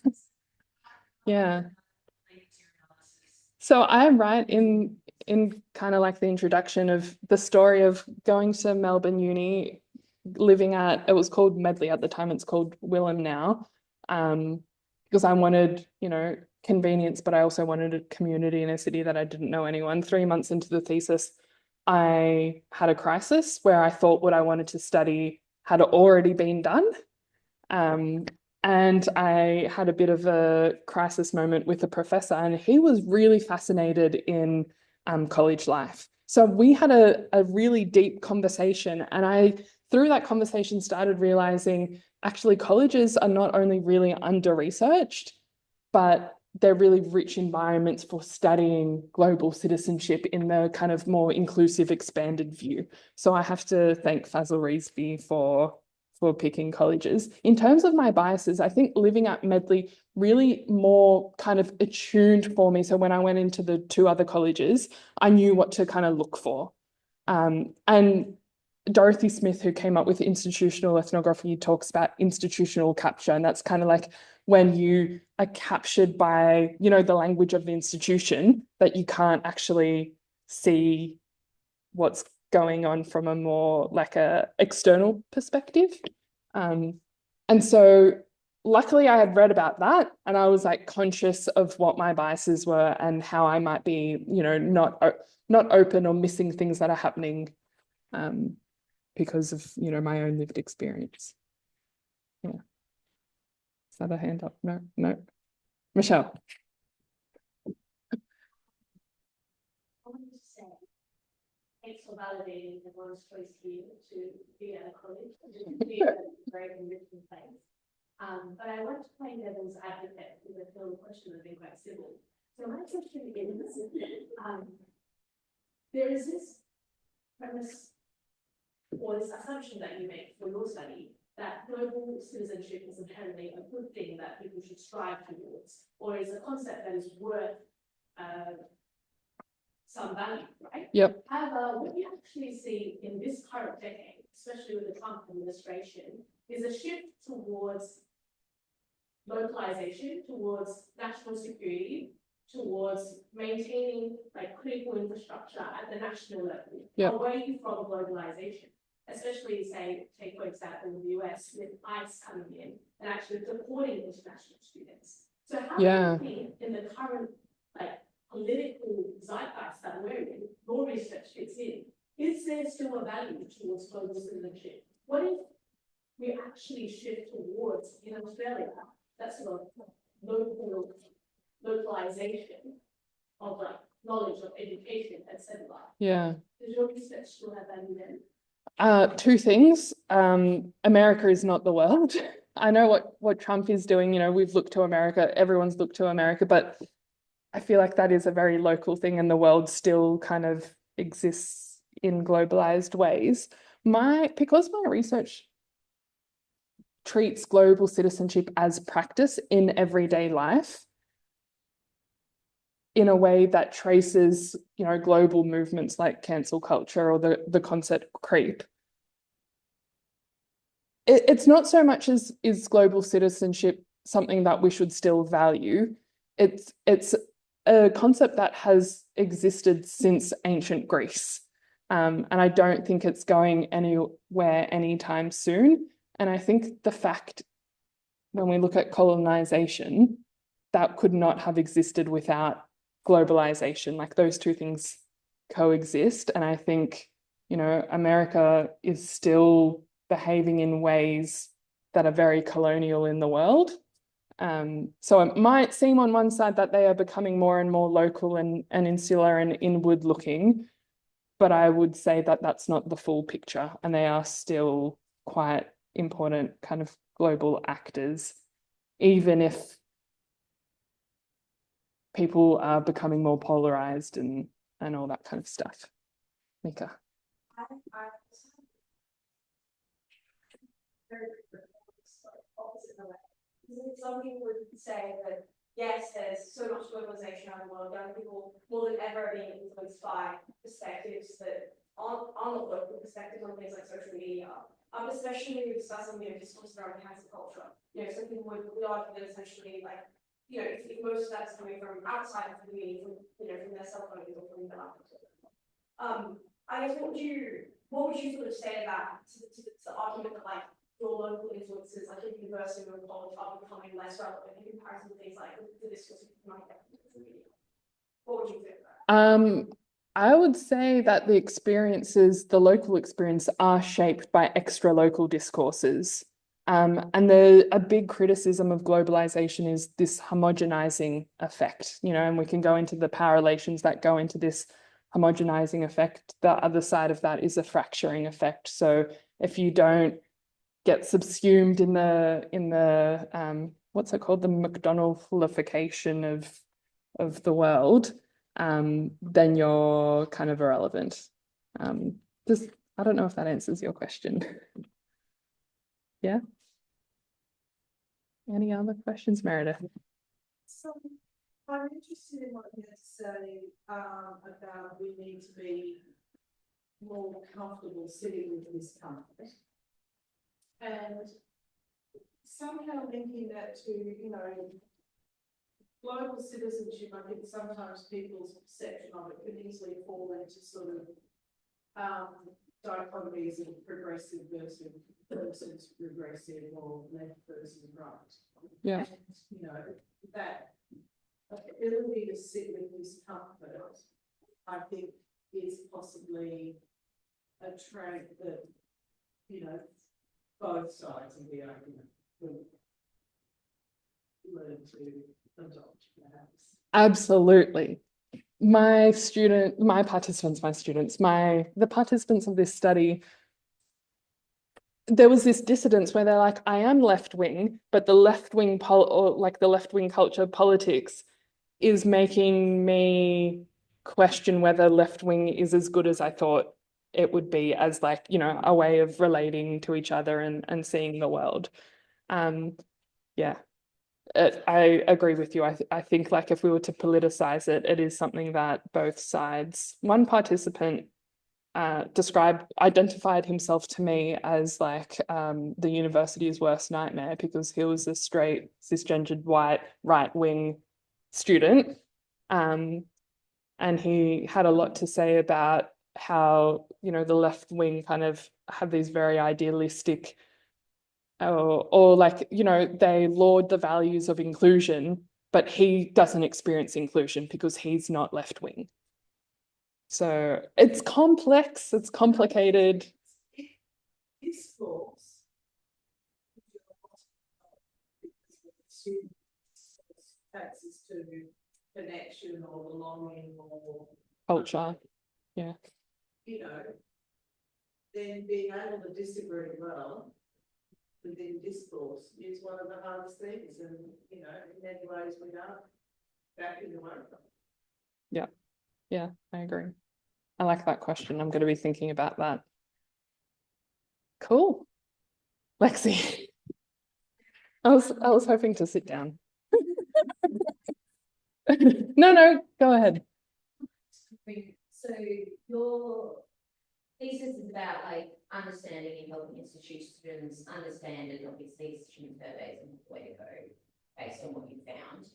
Yeah. So I write in kind of like the introduction of the story of going to Melbourne Uni, living it was called Medley at the time, it's called Willem now, because I wanted, convenience, but I also wanted a community in a city that I didn't know anyone. 3 months into the thesis, I had a crisis where I thought what I wanted to study had already been done. And I had a bit of a crisis moment with a professor, and he was really fascinated in college life. So we had a really deep conversation, and I, through that conversation, started realizing actually colleges are not only really under-researched, but they're really rich environments for studying global citizenship in the kind of more inclusive, expanded view. So I have to thank Fazil Reesby for picking colleges. In terms of my biases, I think living at Medley really more kind of attuned for me. So when I went into the two other colleges, I knew what to kind of look for. And Dorothy Smith, who came up with institutional ethnography, talks about institutional capture, and that's kind of like when you are captured by, you know, the language of the institution, that you can't actually see what's going on from a more like a external perspective. And so luckily I had read about that, and I was like conscious of what my biases were and how I might be, you know, not open or missing things that are happening because of, you know, my own lived experience. Yeah. Is that a hand up? No, no. Michelle. I wanted to say, thanks for validating everyone's choice here to be at a college, to be at a very enriching place. But I want to play devil's advocate with a film question that I think quite civil. So my question is, there is this premise or this assumption that you make for your study that global citizenship is inherently a good thing that people should strive towards, or is a concept that is worth some value, right? Yep. However, what you actually see in this current decade, especially with the Trump administration, is a shift towards localization, towards national security, towards maintaining like critical infrastructure at the national level, yep, away from globalization. Especially, say, take for example in the US with ICE coming in and actually deporting international students. So how do you think in the current like political zeitgeist that we're in, your research fits in, is there still a value towards global citizenship? What if we actually shift towards, in Australia, that sort of localization of like knowledge of education, etc.? Yeah. Does your research still have value then? Two things. America is not the world. I know what Trump is doing. You know, we've looked to America. Everyone's looked to America, but I feel like that is a very local thing, and the world still kind of exists in globalized ways. Because my research treats global citizenship as practice in everyday life in a way that traces, you know, global movements like cancel culture or the concept creep. It's not so much as is global citizenship something that we should still value. It's a concept that has existed since ancient Greece. And I don't think it's going anywhere anytime soon. And I think the fact, when we look at colonization, that could not have existed without globalization. Like those two things coexist. And I think, you know, America is still behaving in ways that are very colonial in the world. So it might seem on one side that they are becoming more and more local and insular and inward looking, but I would say that that's not the full picture, and they are still quite important kind of global actors, even if people are becoming more polarized and all that kind of stuff. Mika. Some people would say that yes, there's so much globalization around the world, young people more than ever are being influenced by perspectives that aren't local perspectives on things like social media. Especially when we discuss some, discourse around cancel culture. Some people would argue that essentially, like, if most of that's coming from outside of the community, from their cell phones or from their laptops. I guess what would you sort of say about to the argument that like your local influences, like in university or college, are becoming less relevant in comparison to things like the discourse of media? What would you think about? I would say that the local experience are shaped by extra local discourses. And a big criticism of globalization is this homogenizing effect, and we can go into the power relations that go into this homogenizing effect. The other side of that is a fracturing effect. So if you don't get subsumed in the what's it called, the McDonald'ification of the world, then you're kind of irrelevant. Just, I don't know if that answers your question. Yeah. Any other questions, Meredith? So I'm interested in what you had to say about we need to be more comfortable sitting with this comfort. And somehow linking that to, global citizenship, I think sometimes people's perception of it can easily fall into sort of dichotomies of progressive versus regressive or left versus right. Yeah. And, that ability to sit with discomfort, I think, is possibly a trait that, both sides of the argument will learn to adopt, perhaps. Absolutely. The participants of this study, there was this dissonance where they're like, I am left wing, but the left wing the left wing culture politics is making me question whether left wing is as good as I thought it would be as like, a way of relating to each other and seeing the world. Yeah. I agree with you. I think like if we were to politicize it, it is something that both sides. One participant identified himself to me as like the university's worst nightmare because he was a straight cisgendered white right-wing student, and he had a lot to say about how the left wing kind of have these very idealistic or like, they laud the values of inclusion, but he doesn't experience inclusion because he's not left wing. So it's complex, it's complicated. Discourse, access to connection or belonging or Culture, yeah. Then being able to disagree well within discourse is one of the hardest things, and in many ways we are backing away from. Yeah, I agree. I like that question. I'm going to be thinking about that. Cool. Lexi. I was hoping to sit down. No, go ahead. So your thesis is about like understanding and helping institutions understand, and obviously student surveys and where to go based on what you found.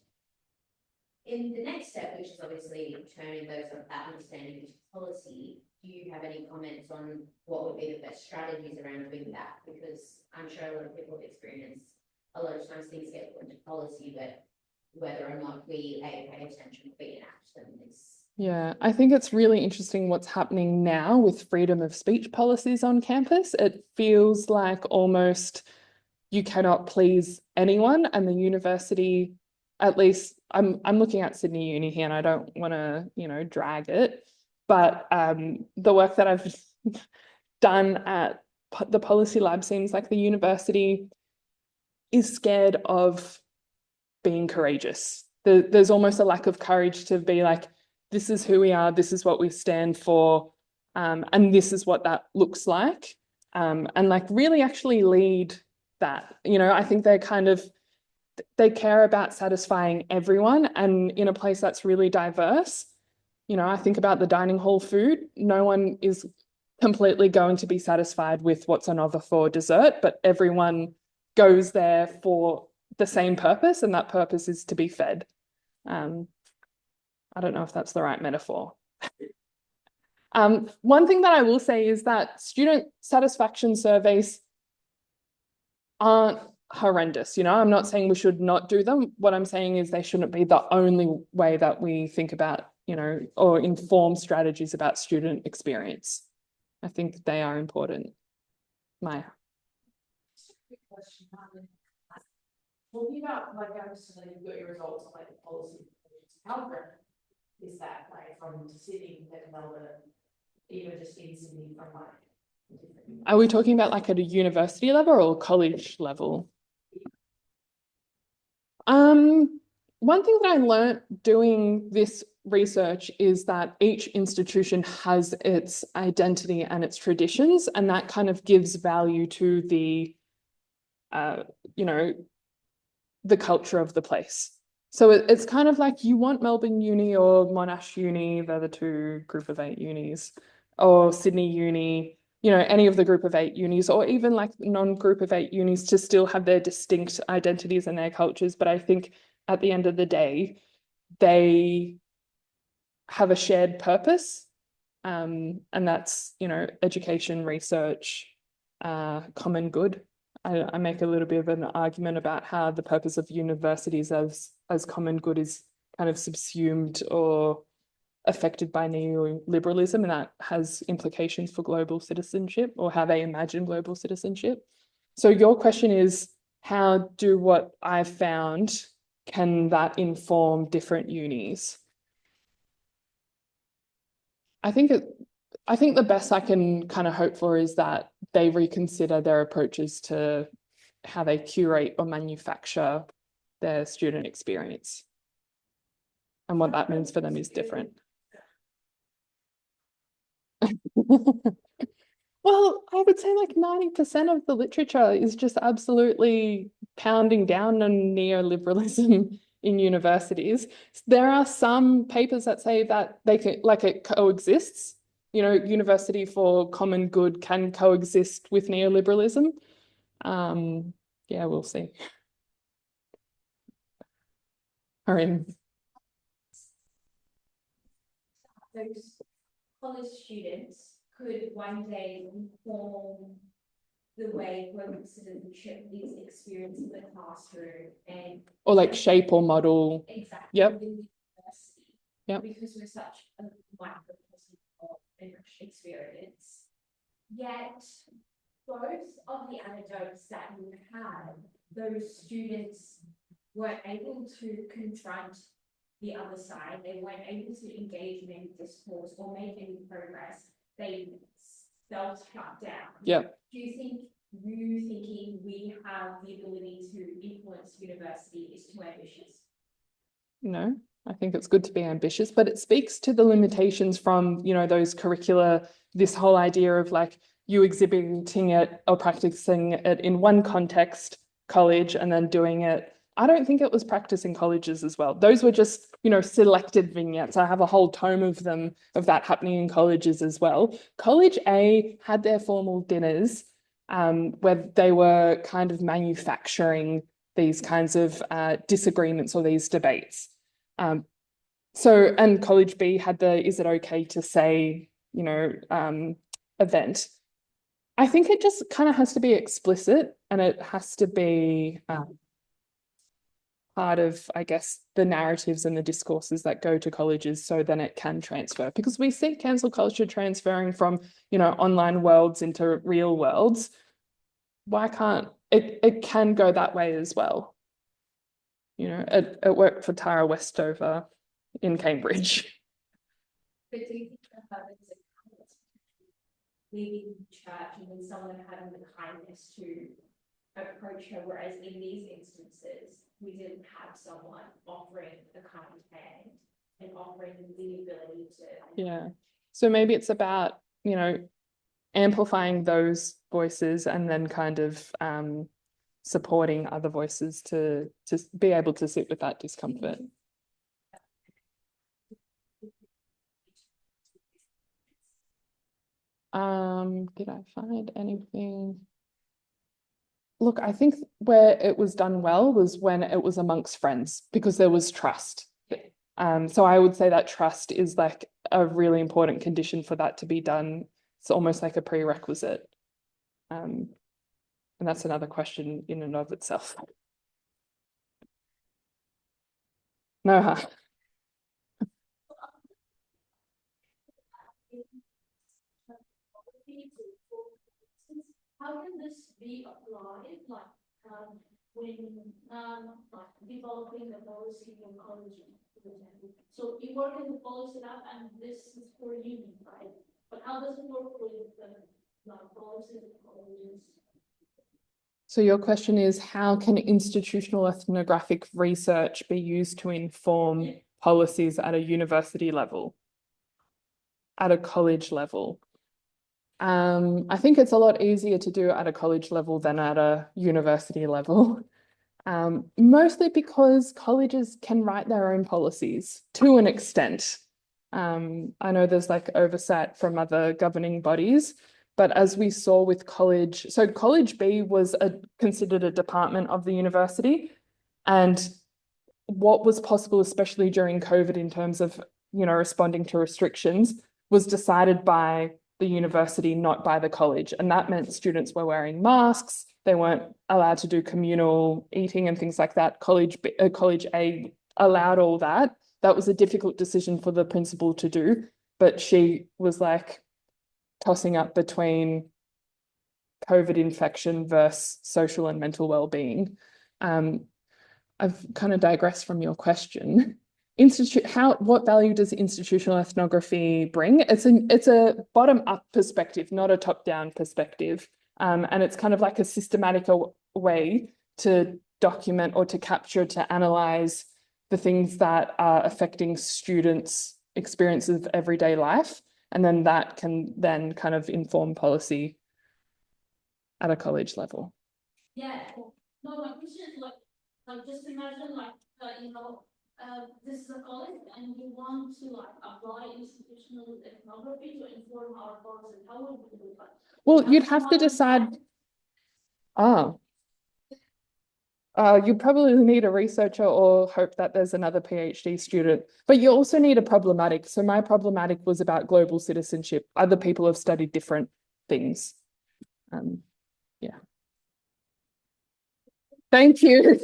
In the next step, which is obviously turning that understanding into policy, do you have any comments on what would be the best strategies around doing that? Because I'm sure a lot of people have experienced a lot of times things get put into policy, but whether or not we pay attention, we enact them is. Yeah, I think it's really interesting what's happening now with freedom of speech policies on campus. It feels like almost you cannot please anyone, and the university, at least I'm looking at Sydney Uni here and I don't want to, drag it, but the work that I've done at the policy lab seems like the university is scared of being courageous. There's almost a lack of courage to be like, this is who we are, this is what we stand for, and this is what that looks like, and like really actually lead that. I think they care about satisfying everyone, and in a place that's really diverse. I think about the dining hall food. No one is completely going to be satisfied with what's on offer for dessert, but everyone goes there for the same purpose, and that purpose is to be fed. I don't know if that's the right metaphor. One thing that I will say is that student satisfaction surveys aren't horrendous. I'm not saying we should not do them. What I'm saying is they shouldn't be the only way that we think about, or inform strategies about student experience. I think they are important. Maya. Quick question. Talking about like understanding you've got your results on like the policy, how different is that like from Sydney to Melbourne, even just in Sydney from like different. Are we talking about like at a university level or college level? One thing that I learned doing this research is that each institution has its identity and its traditions, and that kind of gives value to the, you know, the culture of the place. So it's kind of like you want Melbourne Uni or Monash Uni, they're the two group of 8 unis, or Sydney Uni, you know, any of the group of 8 unis, or even like non-group of 8 unis to still have their distinct identities and their cultures. But I think at the end of the day, they have a shared purpose. And that's, you know, education, research, common good. I make a little bit of an argument about how the purpose of universities as common good is kind of subsumed or affected by neoliberalism, and that has implications for global citizenship or how they imagine global citizenship. So your question is, how do what I've found, can that inform different unis? I think the best I can kind of hope for is that they reconsider their approaches to how they curate or manufacture their student experience. And what that means for them is different. Well, I would say like 90% of the literature is just absolutely pounding down on neoliberalism in universities. There are some papers that say that they can, like, it coexists. You know, university for common good can coexist with neoliberalism. Yeah, we'll see. Those college students could one day inform the way global citizenship is experienced in the classroom and or like shape or model. exactly Yep. within the university. Yep. Because we're such a microcosm of English experience. Yet both of the anecdotes that you had, those students weren't able to confront the other side. They weren't able to engage in any discourse or make any progress. They self-shut down. Yeah. Do you think you thinking we have the ability to influence university is too ambitious? No, I think it's good to be ambitious, but it speaks to the limitations from, you know, those curricula, this whole idea of like you exhibiting it or practicing it in one context, college, and then doing it. I don't think it was practiced in colleges as well. Those were just, you know, selected vignettes. I have a whole tome of them, of that happening in colleges as well. College A had their formal dinners where they were kind of manufacturing these kinds of disagreements or these debates. So, and College B had the is it okay to say, you know, event. I think it just kind of has to be explicit, and it has to be part of, I guess, the narratives and the discourses that go to colleges, so then it can transfer. Because we see cancel culture transferring from, you know, online worlds into real worlds. Why can't it can go that way as well? You know, it worked for Tara Westover in Cambridge. But do you think that is a catalyst leaving church and then someone having the kindness to approach her, whereas in these instances, we didn't have someone offering a kind hand and offering the ability to. Yeah. So maybe it's about, you know, amplifying those voices and then kind of supporting other voices to be able to sit with that discomfort. Did I find anything? Look, I think where it was done well was when it was amongst friends, because there was trust. So I would say that trust is like a really important condition for that to be done. It's almost like a prerequisite. And that's another question in and of itself. No, huh? How can this be applied, like, when, like developing a policy in college, for example? So you work in the policy lab and this is for uni, right? But how does it work with the, like, policies of colleges? So your question is, how can institutional ethnographic research be used to inform policies at a university level, at a college level? I think it's a lot easier to do at a college level than at a university level. Mostly because colleges can write their own policies to an extent. I know there's like oversight from other governing bodies, but as we saw with college, so College B was considered a department of the university, and what was possible, especially during COVID, in terms of, responding to restrictions, was decided by the university, not by the college. And that meant students were wearing masks. They weren't allowed to do communal eating and things like that. College A allowed all that. That was a difficult decision for the principal to do, but she was like tossing up between COVID infection versus social and mental well-being. I've kind of digressed from your question. What value does institutional ethnography bring? It's a bottom-up perspective, not a top-down perspective. And it's kind of like a systematic way to document or to capture, to analyze the things that are affecting students' experiences of everyday life. And then that can then kind of inform policy at a college level. Yeah, no, my question is like just imagine this is a college and you want to like apply institutional ethnography to inform our policy. How would we do that? Well, you'd have to decide. You probably need a researcher or hope that there's another PhD student, but you also need a problematic. So my problematic was about global citizenship. Other people have studied different things. Yeah. Thank you.